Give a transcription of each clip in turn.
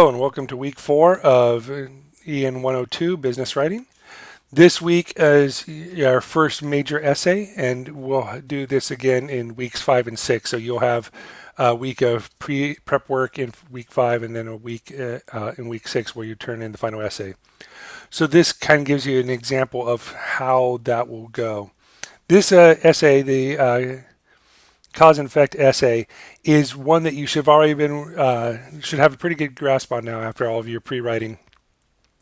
Hello and welcome to week 4 of EN 102 Business Writing. This week is our first major essay, and we'll do this again in weeks 5 and 6. So you'll have a week of prep work in week 5 and then a week in week 6 where you turn in the final essay. So this kind of gives you an example of how that will go. This essay, the cause and effect essay, is one that you should have already been should have a pretty good grasp on now after all of your pre-writing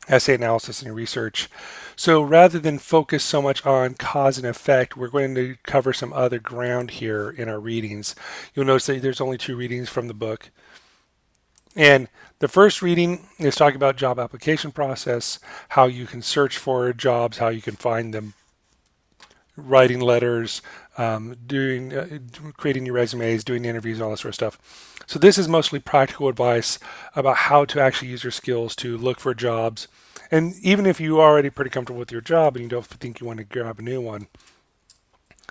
essay analysis and your research. So rather than focus so much on cause and effect, we're going to cover some other ground here in our readings. You'll notice that there's only 2 readings from the book. And the first reading is talking about job application process, how you can search for jobs, how you can find them, writing letters, creating your resumes, doing interviews, all that sort of stuff. So this is mostly practical advice about how to actually use your skills to look for jobs. And even if you are already pretty comfortable with your job and you don't think you want to grab a new one,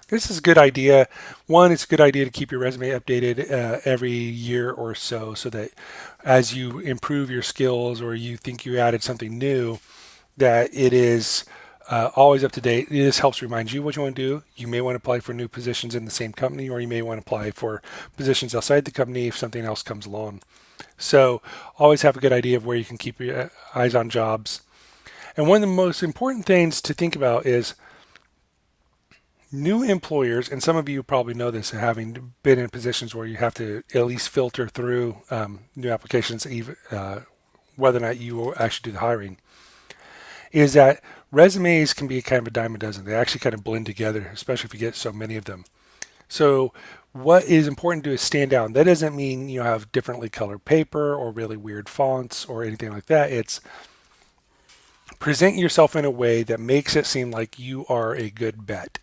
this is a good idea. One, it's a good idea to keep your resume updated every year or so, so that as you improve your skills or you think you added something new, that it is always up to date. This helps remind you what you want to do. You may want to apply for new positions in the same company, or you may want to apply for positions outside the company if something else comes along. So always have a good idea of where you can keep your eyes on jobs. And one of the most important things to think about is new employers, and some of you probably know this, having been in positions where you have to at least filter through new applications, even whether or not you will actually do the hiring, is that resumes can be kind of a dime a dozen. They actually kind of blend together, especially if you get so many of them. So what is important to do is stand out. That doesn't mean you have differently colored paper or really weird fonts or anything like that. It's present yourself in a way that makes it seem like you are a good bet.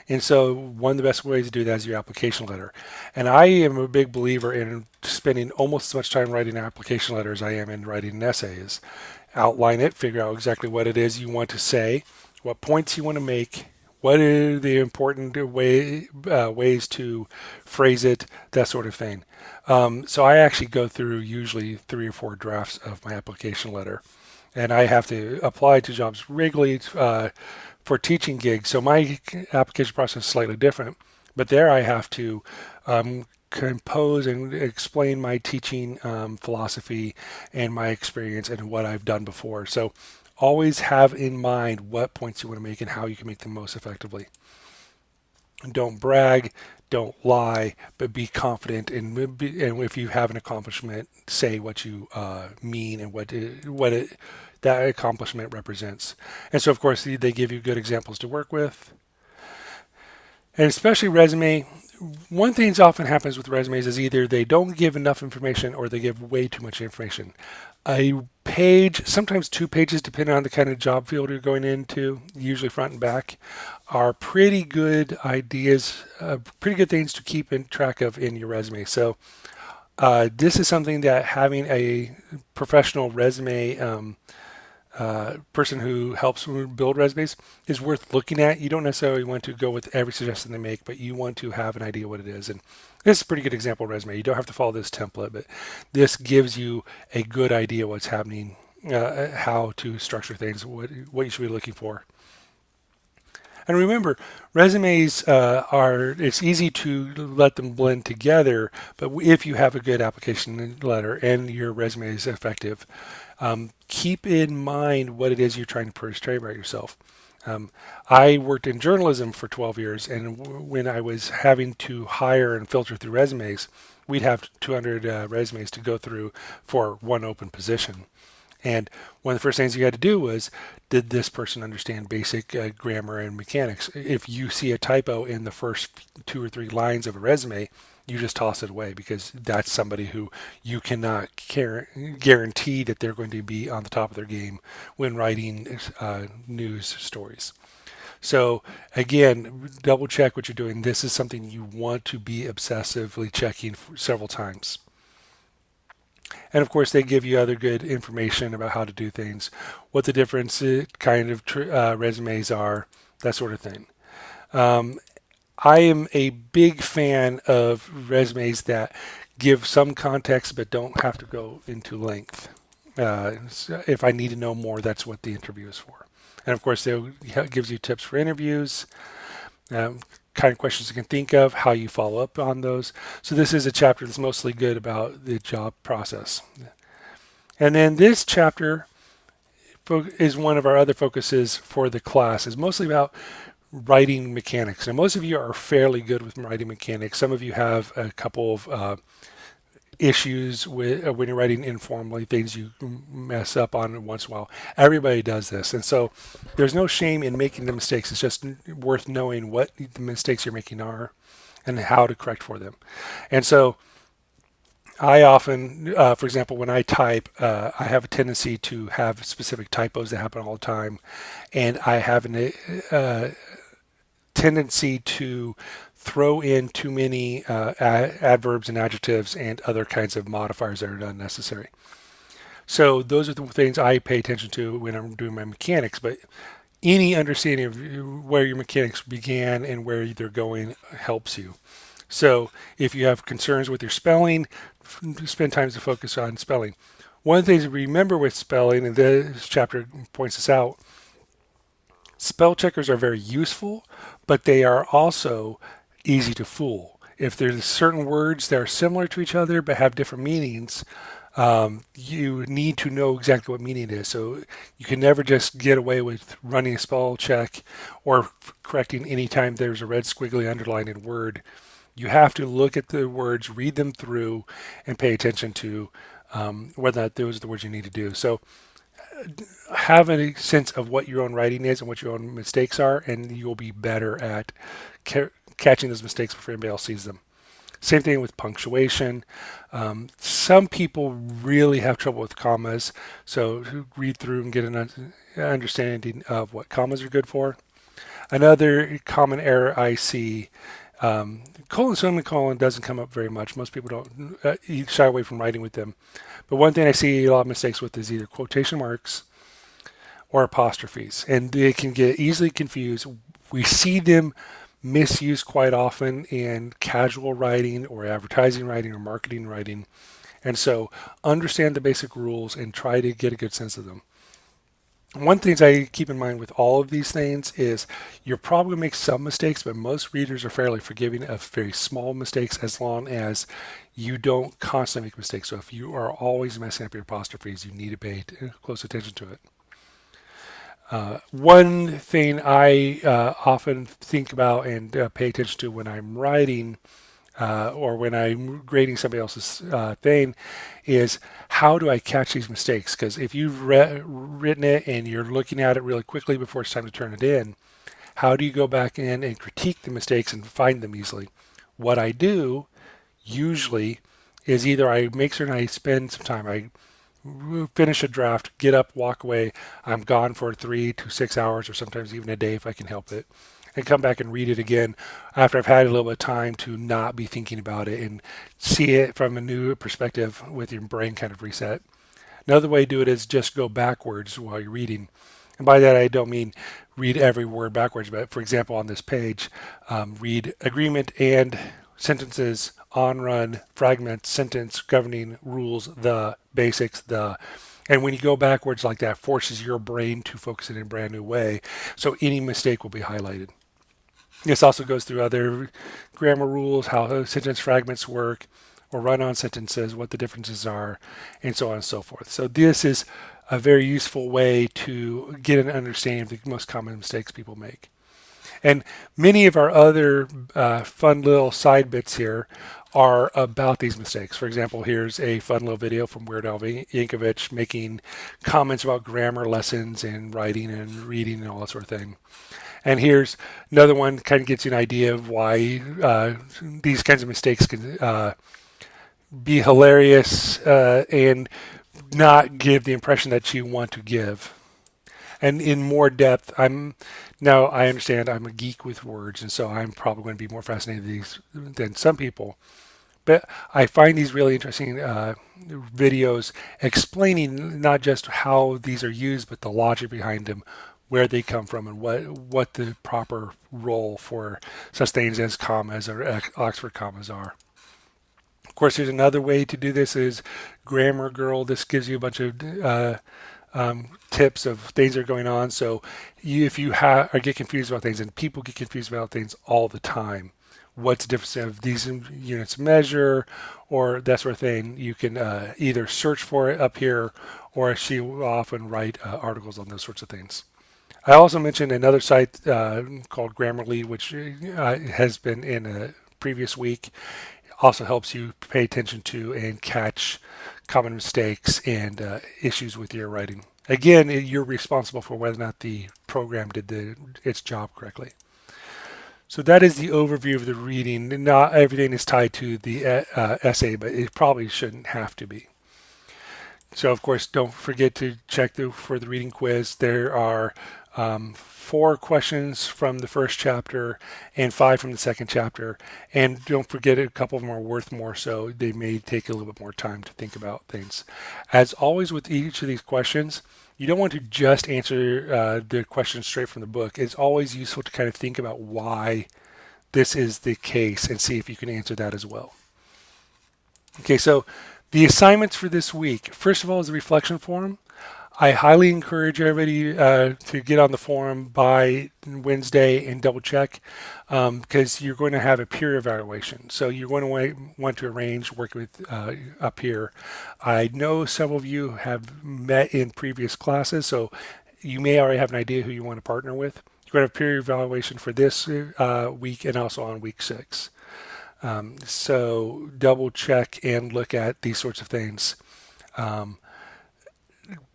And so one of the best ways to do that is your application letter. And I am a big believer in spending almost as much time writing an application letter as I am in writing an essay. Outline it, figure out exactly what it is you want to say, what points you want to make, what are the important ways to phrase it, that sort of thing. So I actually go through usually 3 or 4 drafts of my application letter, and I have to apply to jobs regularly for teaching gigs. So my application process is slightly different, but there I have to compose and explain my teaching philosophy and my experience and what I've done before. So always have in mind what points you want to make and how you can make them most effectively. Don't brag, don't lie, but be confident. And if you have an accomplishment, say what you mean and that accomplishment represents. And so, of course, they give you good examples to work with. And especially resume, one thing that often happens with resumes is either they don't give enough information or they give way too much information. A page, sometimes 2 pages, depending on the kind of job field you're going into, usually front and back, are pretty good ideas, pretty good things to keep in track of in your resume. So this is something that having a professional resume person who helps build resumes is worth looking at. You don't necessarily want to go with every suggestion they make, but you want to have an idea what it is. And this is a pretty good example resume. You don't have to follow this template, but this gives you a good idea what's happening, how to structure things, what you should be looking for. And remember, resumes it's easy to let them blend together, but if you have a good application letter and your resume is effective, keep in mind what it is you're trying to portray about yourself. I worked in journalism for 12 years, and when I was having to hire and filter through resumes, we'd have 200 resumes to go through for one open position. And one of the first things you had to do was, did this person understand basic grammar and mechanics? If you see a typo in the first 2 or 3 lines of a resume, you just toss it away because that's somebody who you cannot guarantee that they're going to be on the top of their game when writing news stories. So again, double check what you're doing. This is something you want to be obsessively checking several times. And of course, they give you other good information about how to do things, what the different kind of resumes are, that sort of thing. I am a big fan of resumes that give some context but don't have to go into length. If I need to know more, that's what the interview is for. And of course, it gives you tips for interviews, um, kind of questions you can think of, how you follow up on those. So this is a chapter that's mostly good about the job process. And then this chapter is one of our other focuses for the class. Is mostly about writing mechanics. Now, most of you are fairly good with writing mechanics. Some of you have a couple of issues with when you're writing informally, things you mess up on once in a while. Everybody does this, and so there's no shame in making the mistakes. It's just worth knowing what the mistakes you're making are and how to correct for them. And so I often, for example, when I type, I have a tendency to have specific typos that happen all the time, and I have a tendency to throw in too many adverbs and adjectives and other kinds of modifiers that are unnecessary. So those are the things I pay attention to when I'm doing my mechanics. But any understanding of where your mechanics began and where they're going helps you. So if you have concerns with your spelling, spend time to focus on spelling. One of the things to remember with spelling, and this chapter points this out, spell checkers are very useful, but they are also easy to fool. If there's certain words that are similar to each other but have different meanings, you need to know exactly what meaning it is. So you can never just get away with running a spell check or correcting anytime there's a red squiggly underline in word. You have to look at the words, read them through, and pay attention to whether or not those are the words you need to do. So have a sense of what your own writing is and what your own mistakes are, and you'll be better at catching those mistakes before anybody else sees them. Same thing with punctuation. Some people really have trouble with commas, so read through and get an understanding of what commas are good for. Another common error I see, semicolon doesn't come up very much. Most people don't shy away from writing with them. But one thing I see a lot of mistakes with is either quotation marks or apostrophes, and they can get easily confused. We see them misused quite often in casual writing or advertising writing or marketing writing. And so understand the basic rules and try to get a good sense of them. One thing I keep in mind with all of these things is you're probably going to make some mistakes, but most readers are fairly forgiving of very small mistakes as long as you don't constantly make mistakes. So if you are always messing up your apostrophes, you need to pay close attention to it. One thing I often think about and pay attention to when I'm writing or when I'm grading somebody else's thing is how do I catch these mistakes? Because if you've written it and you're looking at it really quickly before it's time to turn it in, how do you go back in and critique the mistakes and find them easily? What I do usually is either I make certain I spend some time, I finish a draft, get up, walk away. I'm gone for 3 to 6 hours or sometimes even a day if I can help it, and come back and read it again after I've had a little bit of time to not be thinking about it and see it from a new perspective with your brain kind of reset. Another way to do it is just go backwards while you're reading. And by that, I don't mean read every word backwards, but for example, on this page, read agreement and sentences, on run, fragment, sentence, governing, rules, the, basics, the. And when you go backwards like that, forces your brain to focus in a brand new way. So any mistake will be highlighted. This also goes through other grammar rules, how sentence fragments work, or run-on sentences, what the differences are, and so on and so forth. So this is a very useful way to get an understanding of the most common mistakes people make. And many of our other fun little side bits here are about these mistakes. For example, here's a fun little video from Weird Al Yankovic making comments about grammar lessons and writing and reading and all that sort of thing. And here's another one, kind of gets you an idea of why these kinds of mistakes can be hilarious and not give the impression that you want to give. And in more depth, I understand I'm a geek with words, and so I'm probably going to be more fascinated with these than some people. But I find these really interesting videos explaining not just how these are used, but the logic behind them, where they come from, and what the proper role for such things as commas or Oxford commas are. course, there's another way to do this is Grammar Girl. This gives you a bunch of tips of things that are going on. So if you or get confused about things, and people get confused about things all the time, what's the difference of these units of measure or that sort of thing, you can either search for it up here, or she will often write articles on those sorts of things. I also mentioned another site called Grammarly, which has been in a previous week. Also helps you pay attention to and catch common mistakes and issues with your writing. Again, you're responsible for whether or not the program did its job correctly. So that is the overview of the reading. Not everything is tied to the essay, but it probably shouldn't have to be. So, of course, don't forget to check for the reading quiz. There are 4 questions from the first chapter and 5 from the second chapter. And don't forget, a couple of them are worth more, so they may take a little bit more time to think about things. As always with each of these questions, you don't want to just answer the question straight from the book. It's always useful to kind of think about why this is the case and see if you can answer that as well. Okay, so the assignments for this week, first of all, is the reflection forum. I highly encourage everybody to get on the forum by Wednesday and double check because you're going to have a peer evaluation. So you're going to want to arrange work with a peer. I know several of you have met in previous classes, so you may already have an idea who you want to partner with. You're going to have peer evaluation for this week and also on week 6. So double check and look at these sorts of things.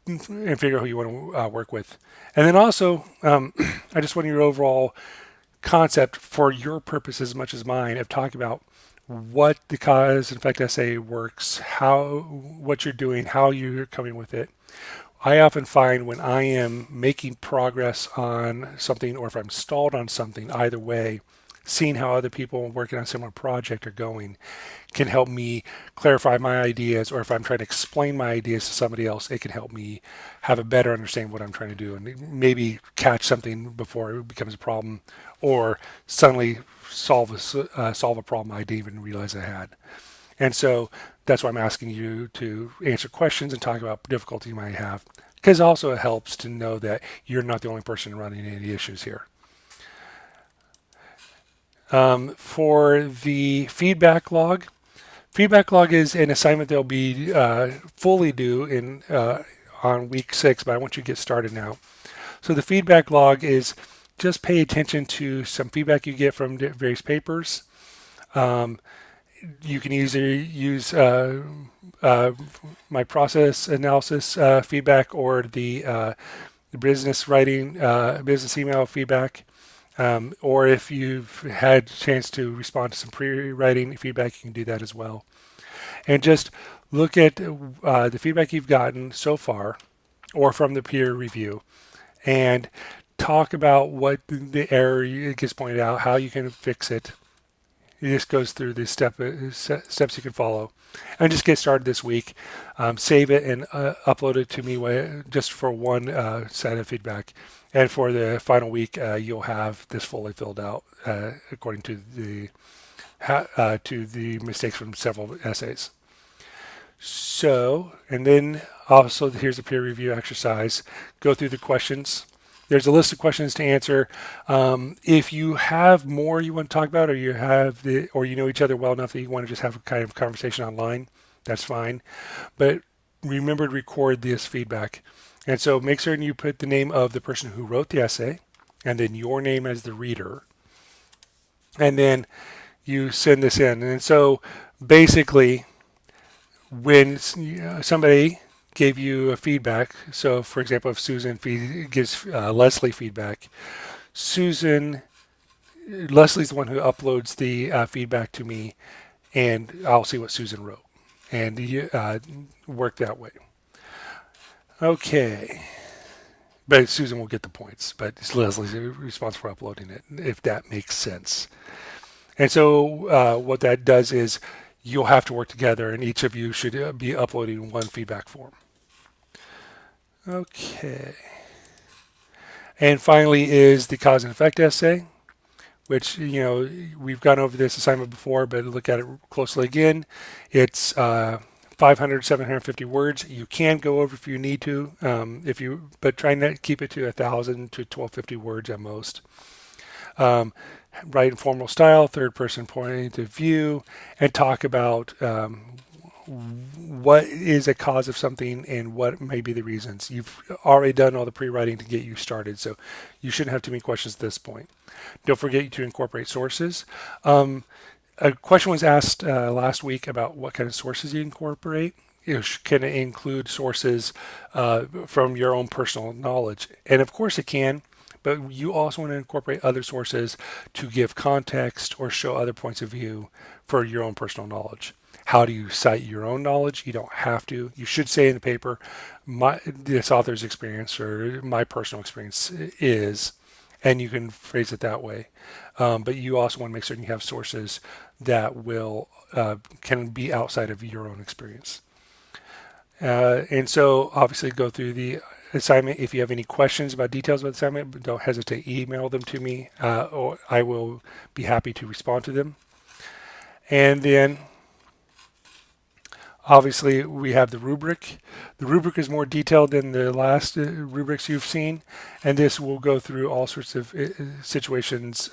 And figure out who you want to work with. And then also, I just want your overall concept for your purpose as much as mine of talking about what the cause and effect essay works, what you're doing, how you're coming with it. I often find when I am making progress on something or if I'm stalled on something, either way, seeing how other people working on a similar project are going can help me clarify my ideas, or if I'm trying to explain my ideas to somebody else, it can help me have a better understanding of what I'm trying to do and maybe catch something before it becomes a problem, or suddenly solve a problem I didn't even realize I had. And so that's why I'm asking you to answer questions and talk about difficulty you might have, because also it helps to know that you're not the only person running into issues here. For the feedback log is an assignment that'll be fully due on week 6, but I want you to get started now. So the feedback log is just pay attention to some feedback you get from various papers. You can either use my process analysis feedback or the business writing, business email feedback. Or if you've had a chance to respond to some pre-writing feedback, you can do that as well. And just look at the feedback you've gotten so far or from the peer review and talk about what the error gets pointed out, how you can fix it. It just goes through the steps you can follow. And just get started this week. Save it and upload it to me just for one set of feedback. And for the final week, you'll have this fully filled out according to the mistakes from several essays. So, and then also here's a peer review exercise. Go through the questions. There's a list of questions to answer. If you have more you want to talk about, or you know each other well enough that you want to just have a kind of conversation online, that's fine. But remember to record this feedback. And so make certain you put the name of the person who wrote the essay and then your name as the reader. And then you send this in. And so basically, when somebody gave you a feedback, so for example, if Susan gives Leslie feedback, Leslie's the one who uploads the feedback to me, and I'll see what Susan wrote and work that way. Okay. But Susan will get the points, but it's Leslie's responsible for uploading it, if that makes sense. And so what that does is you'll have to work together, and each of you should be uploading one feedback form. Okay. And finally is the cause and effect essay, which, we've gone over this assignment before, but look at it closely again. It's 500, 750 words. You can go over if you need to, but try not to keep it to 1,000 to 1,250 words at most. Write in formal style, third person point of view, and talk about what is a cause of something and what may be the reasons. You've already done all the pre-writing to get you started, so you shouldn't have too many questions at this point. Don't forget to incorporate sources. A question was asked last week about what kind of sources you incorporate. Can it include sources from your own personal knowledge? And of course it can, but you also want to incorporate other sources to give context or show other points of view for your own personal knowledge. How do you cite your own knowledge? You don't have to. You should say in the paper, this author's experience or my personal experience is, and you can phrase it that way. But you also want to make certain you have sources that can be outside of your own experience. And so obviously go through the assignment. If you have any questions about details about the assignment, don't hesitate to email them to me, or I will be happy to respond to them. And then obviously we have the rubric. The rubric is more detailed than the last rubrics you've seen, and this will go through all sorts of situations,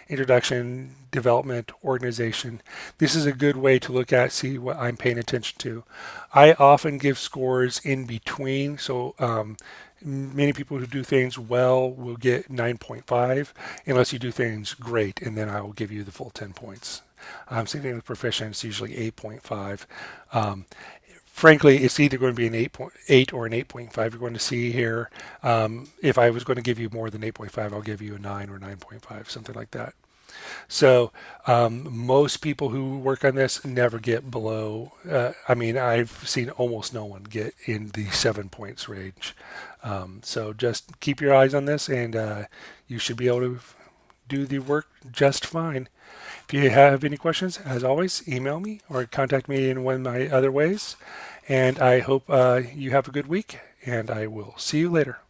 introduction, development, organization. This is a good way to look at, see what I'm paying attention to. I often give scores in between, so many people who do things well will get 9.5 unless you do things great, and then I will give you the full 10 points. Same thing with proficient, it's usually 8.5. Frankly, it's either going to be an 8.8 or an 8.5 you're going to see here. If I was going to give you more than 8.5, I'll give you a 9 or 9.5, something like that. So most people who work on this never get below, I've seen almost no one get in the 7 points range. So just keep your eyes on this, and you should be able to do the work just fine. If you have any questions, as always, email me or contact me in one of my other ways. And I hope you have a good week, and I will see you later.